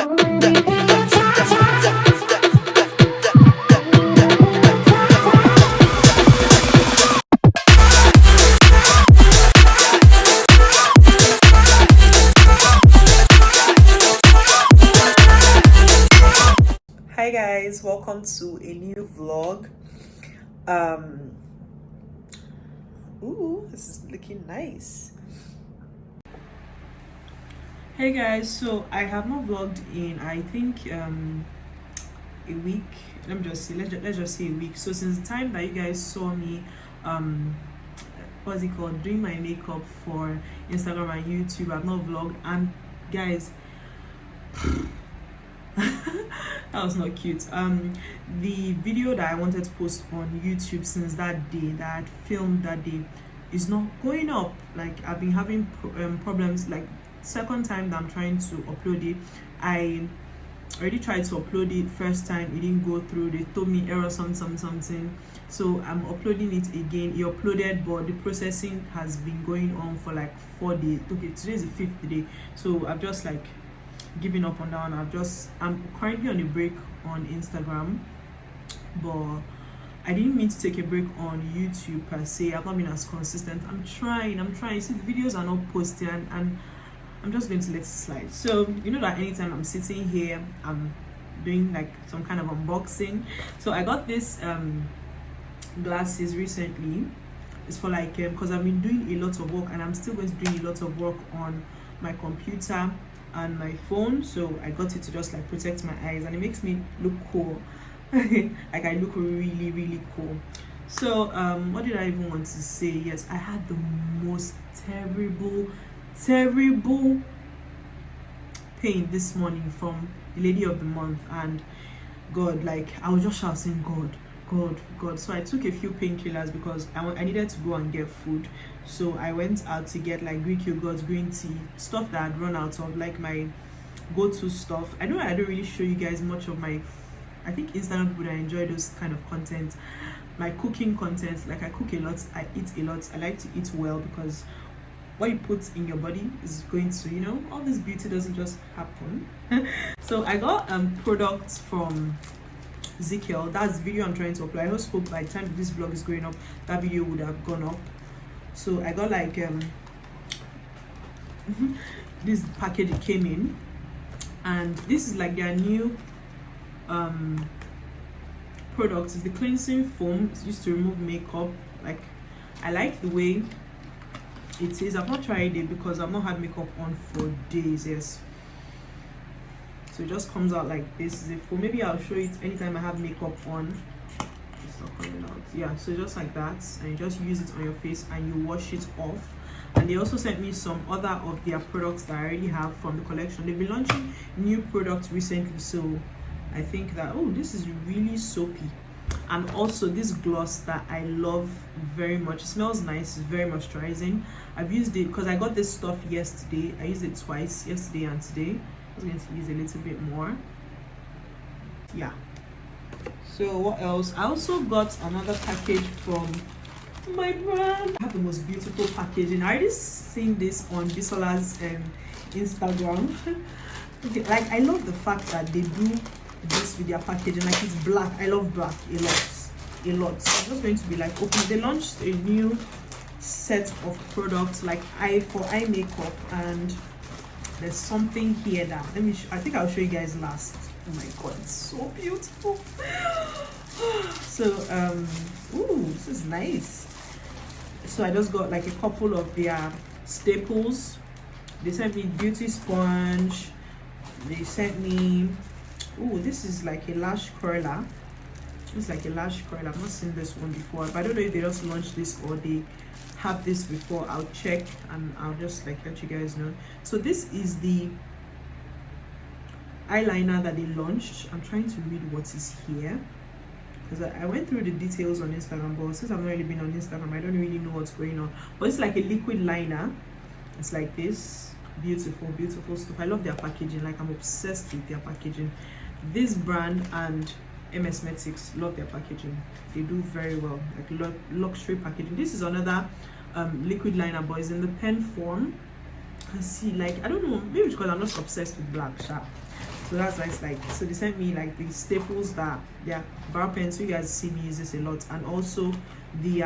Hi guys, welcome to a new vlog. Ooh, this is looking nice. Hey guys, so I have not vlogged in I think a week. Let me just see, let's just say a week. So since the time that you guys saw me what's it called, doing my makeup for Instagram and YouTube, I've not vlogged. And guys, that was not cute. The video that I wanted to post on YouTube since that day, that I had filmed that day, is not going up. Like, I've been having problems. Like, second time that I'm trying to upload it, I already tried to upload it first time, it didn't go through. They told me error something, so I'm uploading it again. It uploaded, but the processing has been going on for like 4 days. Okay, today is the 5th day, so I've just like giving up on that one. I'm currently on a break on Instagram, but I didn't mean to take a break on YouTube per se. I've not been as consistent. I'm trying. See, the videos are not posting, and I'm just going to let it slide. So you know that anytime I'm sitting here, I'm doing like some kind of unboxing. So I got this glasses recently. It's for like because I've been doing a lot of work, and I'm still going to do a lot of work on my computer and my phone, so I got it to just like protect my eyes, and it makes me look cool. Like, I look really cool. So what did I even want to say? Yes, I had the most terrible pain this morning from the lady of the month, and God, like, I was just shouting God. So I took a few painkillers because I needed to go and get food. So I went out to get like Greek yogurt, green tea, stuff that I'd run out of, like my go-to stuff. I don't really show you guys much of my, I think Instagram people that enjoy those kind of content, my cooking content. Like, I cook a lot, I eat a lot, I like to eat well, because what you put in your body is going to, you know, all this beauty doesn't just happen. So I got products from Gtco. That's the video I'm trying to upload. I just hope by the time this vlog is going up, that video would have gone up. So I got like this package it came in, and this is like their new product. It's the cleansing foam. It's used to remove makeup. Like, I like the way it is. I've not tried it because I've not had makeup on for days. Yes, so it just comes out like this. Is it for, maybe I'll show it anytime I have makeup on. It's not coming out. Yeah, so just like that, and you just use it on your face and you wash it off. And they also sent me some other of their products that I already have from the collection. They've been launching new products recently, so I think that, oh, this is really soapy. And also this gloss that I love very much. It smells nice, it's very moisturizing. I've used it because I got this stuff yesterday. I used it twice, yesterday and today. I was going to use a little bit more. Yeah. So what else? I also got another package from my brand. I have the most beautiful packaging. I already seen this on Bisola's Instagram. Okay, like, I love the fact that they do this with their packaging. Like, it's black. I love black a lot. So I'm just going to be like, open. They launched a new set of products, like for eye makeup, and there's something here that I think I'll show you guys last. Oh my god, it's so beautiful. So ooh, this is nice. So I just got like a couple of their staples. They sent me beauty sponge. They sent me, oh, this is like a lash curler. It's like a lash curler. I've not seen this one before, but I don't know if they just launched this or they have this before. I'll check and I'll just like let you guys know. So this is the eyeliner that they launched. I'm trying to read what is here because I went through the details on Instagram, but since I've not really been on Instagram, I don't really know what's going on. But it's like a liquid liner. It's like this. Beautiful stuff. I love their packaging. Like, I'm obsessed with their packaging. This brand and MS Metics, love their packaging. They do very well, like luxury packaging. This is another liquid liner, but it's in the pen form. I see, like, I don't know, maybe because I'm not obsessed with black sharp. So that's nice. Like, so they sent me like the staples that they're brow pens, so you guys see me use this a lot, and also the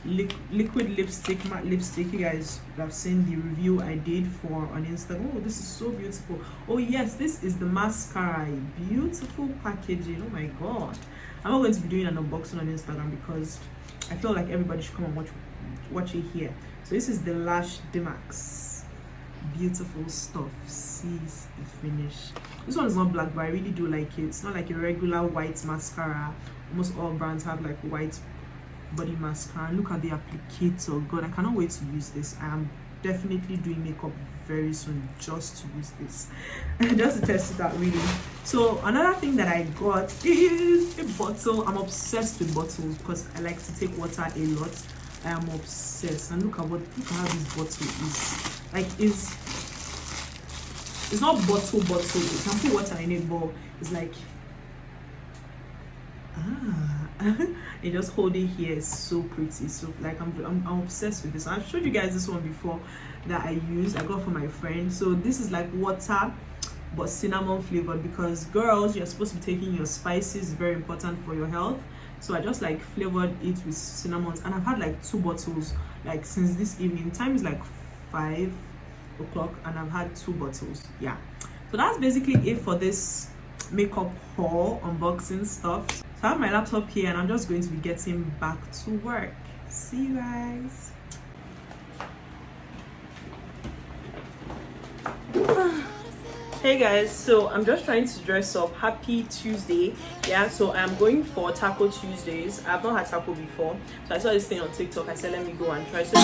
liquid lipstick, matte lipstick. You guys have seen the review I did for on Instagram. Oh, this is so beautiful. Oh yes, this is the mascara. Beautiful packaging. Oh my god. I'm not going to be doing an unboxing on Instagram because I feel like everybody should come and watch it here. So this is the Lash Demax. Beautiful stuff. See the finish. This one is not black, but I really do like it. It's not like a regular white mascara. Almost all brands have like white body mascara. Look at the applicator. God, I cannot wait to use this. I am definitely doing makeup very soon just to use this. Just to test it out, really. So another thing that I got is a bottle. I'm obsessed with bottles because I like to take water a lot. I am obsessed. And look how this bottle is. Like, it's not bottle. You can put water in it, but it's like you just hold it here. It's so pretty. So like I'm obsessed with this. I've showed you guys this one before that I got from my friend. So this is like water but cinnamon flavored, because girls, you're supposed to be taking your spices, very important for your health. So I just like flavored it with cinnamons, and I've had like 2 bottles like since this evening. Time is like 5 o'clock and I've had 2 bottles. Yeah, so that's basically it for this makeup haul unboxing stuff. So I have my laptop here and I'm just going to be getting back to work. See you guys. Hey guys, so I'm just trying to dress up. Happy Tuesday. Yeah, so I'm going for Taco Tuesdays. I've not had taco before, so I saw this thing on TikTok. I said let me go and try. So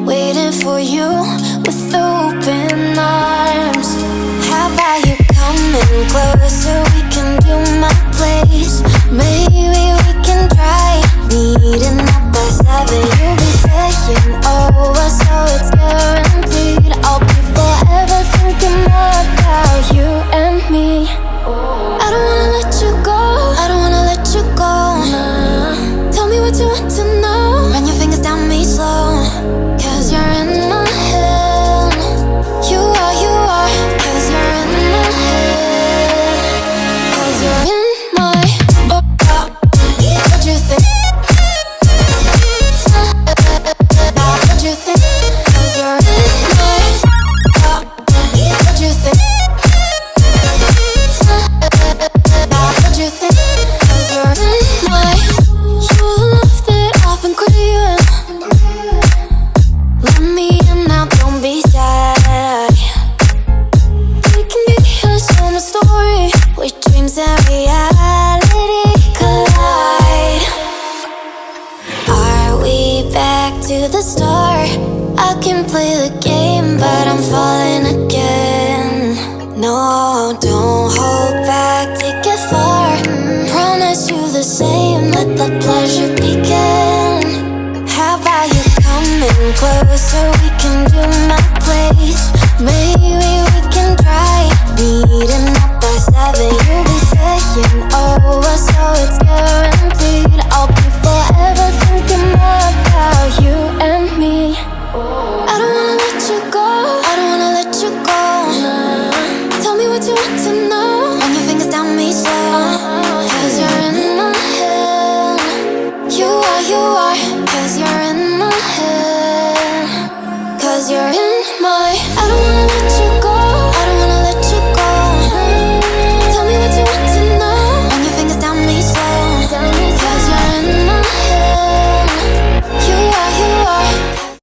waiting for you with open arms. How about you coming closer? We can do my place. Maybe we can try meeting up by 7. You'll be saying over, so it's guaranteed. I'll be forever thinking more about you and me. I don't wanna let you go. I don't wanna let you go. Nah. Tell me what you want to know. Run your fingers down me slow. Cause you're in my head. You are. Cause you're in my head. Cause you're in my what you think? What you think? Cause you're in my what you think? What you think? Cause you're in my you're the love that I've been craving. Let me in now, don't be shy. We can get here, show my story. Where dreams and reality collide. Are we back to the start? I can play the game, but I'm falling again. No, don't hold back, take it far. Promise you the same, let the pleasure begin. How about you coming closer? We can do my place. Maybe we can try meeting up by 7. You'll be saying over, so it's guaranteed. I'll be forever thinking more about you and me. I don't wanna let you go. I don't wanna let you go. Nah. Tell me what you want to know. Run your fingers down me slow. Cause you're in my head. You are. Cause you're in my head. Cause you're in my I don't wanna let you go. I don't wanna let you go. Tell me what you want to know. Run your fingers down me slow. Cause you're in my head. You are.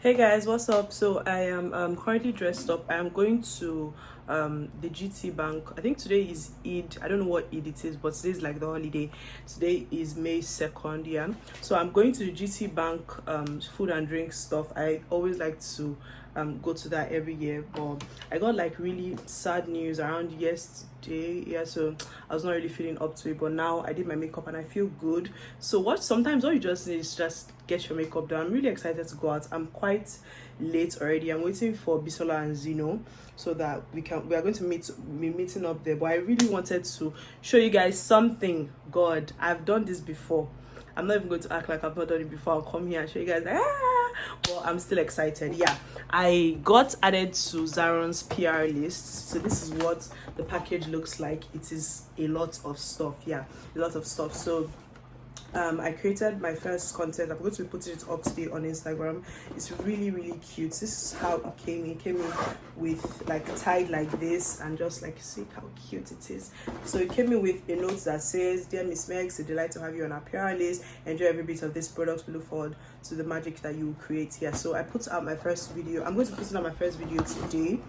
hey guys, what's up? So I am currently dressed up. I am going to the GT Bank. I think today is Eid. I don't know what Eid it is, but today is like the holiday. Today is May 2nd. Yeah, so I'm going to the GT Bank food and drink stuff. I always like to go to that every year, but I got like really sad news around yesterday. Yeah, so I was not really feeling up to it, but now I did my makeup and I feel good. So sometimes all you just need is just get your makeup done. I'm really excited to go out. I'm quite late already. I'm waiting for Bisola and Zeno so that we are going to be meeting up there. But I really wanted to show you guys something. God, I've done this before. I'm not even going to act like I've not done it before. I'll come here and show you guys like, well, I'm still excited. Yeah, I got added to Zaron's PR list, so this is what the package looks like. It is a lot of stuff. Yeah, a lot of stuff. So I created my first content. I'm going to be putting it up today on Instagram. It's really, really cute. This is how it came in. It came in with like tied like this, and just like, see how cute it is. So it came in with a note that says, "Dear Miss Meg, it's a delight to have you on our PR list. Enjoy every bit of this product. We look forward to the magic that you will create here." So I put out my first video. I'm going to put out my first video today.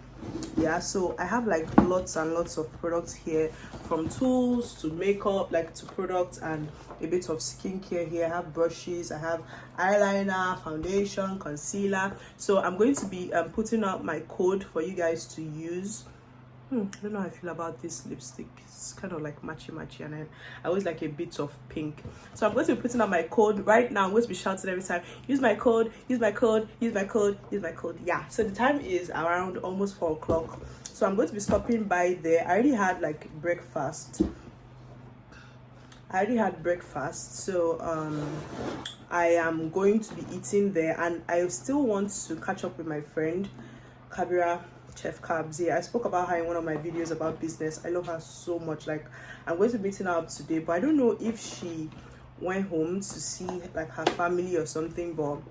Yeah, so I have like lots and lots of products here, from tools to makeup, like to products, and a bit of skincare here. I have brushes, I have eyeliner, foundation, concealer. So I'm going to be putting out my code for you guys to use. I don't know how I feel about this lipstick. It's kind of like matchy, and I always like a bit of pink. So I'm going to be putting out my code right now. I'm going to be shouting every time, use my code, use my code, use my code, use my code. Yeah, so the time is around almost 4 o'clock. So I'm going to be stopping by there. I already had like breakfast. So I am going to be eating there, and I still want to catch up with my friend Kabira, Chef Cabs. Yeah, I spoke about her in one of my videos about business. I love her so much. Like, I'm going to be meeting her up today, but I don't know if she went home to see like her family or something, but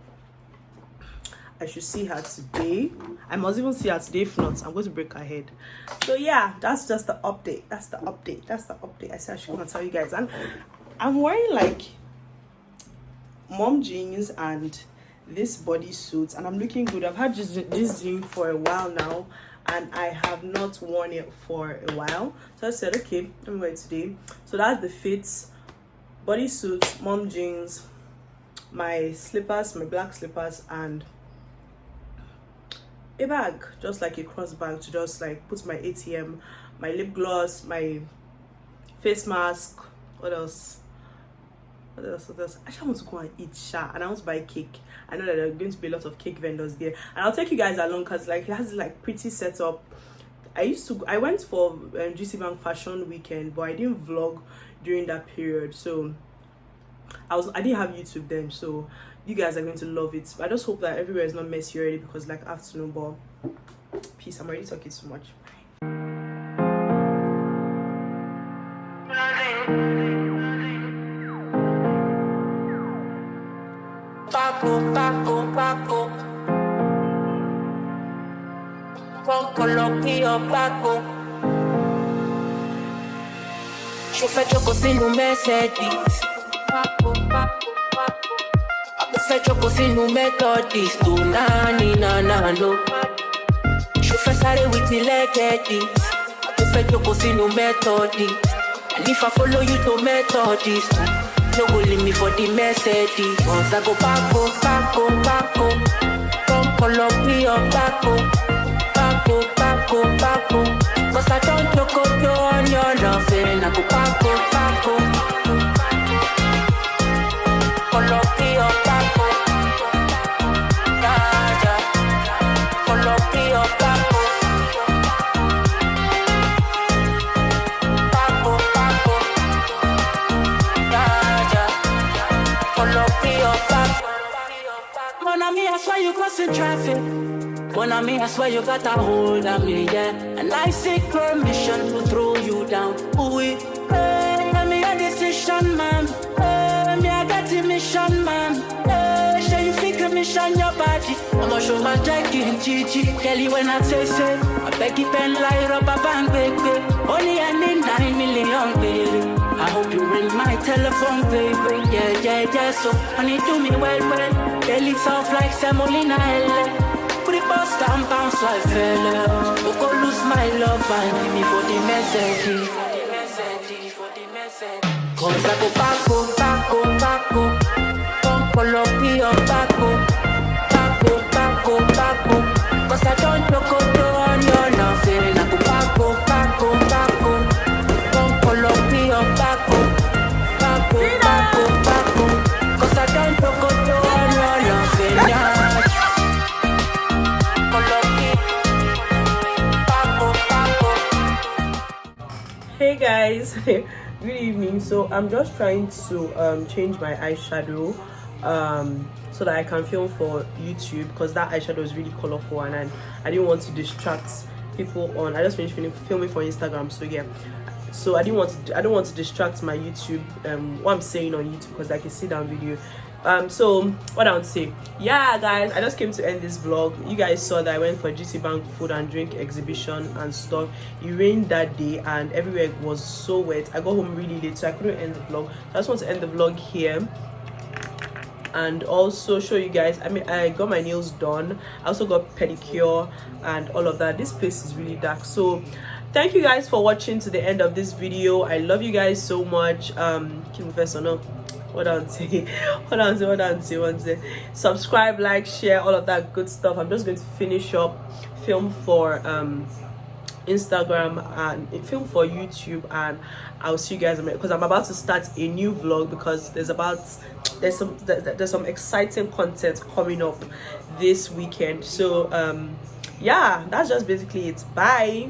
I should see her today. I must even see her today. If not, I'm going to break her head. So yeah, that's just the update. That's the update. I said I should come and tell you guys. And I'm wearing like mom jeans and this bodysuit, and I'm looking good. I've had this jean for a while now, and I have not worn it for a while. So I said, okay, let me wear it today. So that's the fit: bodysuit, mom jeans, my slippers, my black slippers, and a bag, just like a cross bag, to just like put my ATM, my lip gloss, my face mask. What else? I just want to go and eat and I want to buy cake. I know that there are going to be a lot of cake vendors there, and I'll take you guys along because like it has like pretty setup. I went for GC Bank Fashion Weekend, but I didn't vlog during that period, so I didn't have YouTube then, so you guys are going to love it. But I just hope that everywhere is not messy already, because like afternoon, but peace, I'm already talking too much. Paco, con coloquio Paco. Je fais choco si nous Mercedes. Paco. Je fais choco si nous Methodist. Tu nani no. Je fais sare with the leggings. Je fais choco si nous Methodist. And if I follow you to Methodist, no go leave me for the Mercedes. Once I go Paco. Come Colombia Paco. Cause I don't look up you on your loving. I go Paco. Colombia Paco. Yeah. Colombia Paco. I swear you crossing traffic. When I mean, I swear you got a hold on me, yeah. And I seek permission to throw you down. Ooh, hey, me a decision, man. Hey, me a got a mission, man. Hey, show you think a mission your body. I'ma show my jack in GG. Kelly when I say, I beg you pen like rubber band, baby. Only I need 9 million, baby. I hope you ring my telephone, baby. Yeah. So, honey, do me well. Belly soft like semolina, put it bust and bounce like fella. You go lose my love and give me for the message. Cause I go Paco. Come Colombia Paco. Cause I don't look up on your loving. I go Paco. Come Colombia Paco. Cause I don't look up on your loving. Hey guys, Good evening. So I'm just trying to change my eyeshadow so that I can film for YouTube, because that eyeshadow is really colorful and I didn't want to distract people on. I just finished filming for Instagram, so yeah. So I don't want to distract my YouTube what I'm saying on YouTube, because like a sit down video. So what I would say, yeah guys, I just came to end this vlog. You guys saw that I went for GT Bank food and drink exhibition and stuff. It rained that day and everywhere was so wet. I got home really late, so I couldn't end the vlog. I just want to end the vlog here and also show you guys, I got my nails done. I also got pedicure and all of that. This place is really dark, so thank you guys for watching to the end of this video. I love you guys so much. Subscribe, like, share, all of that good stuff. I'm just going to finish up, film for Instagram and film for YouTube, and I'll see you guys because I'm about to start a new vlog, because there's some exciting content coming up this weekend. So yeah, that's just basically it. Bye.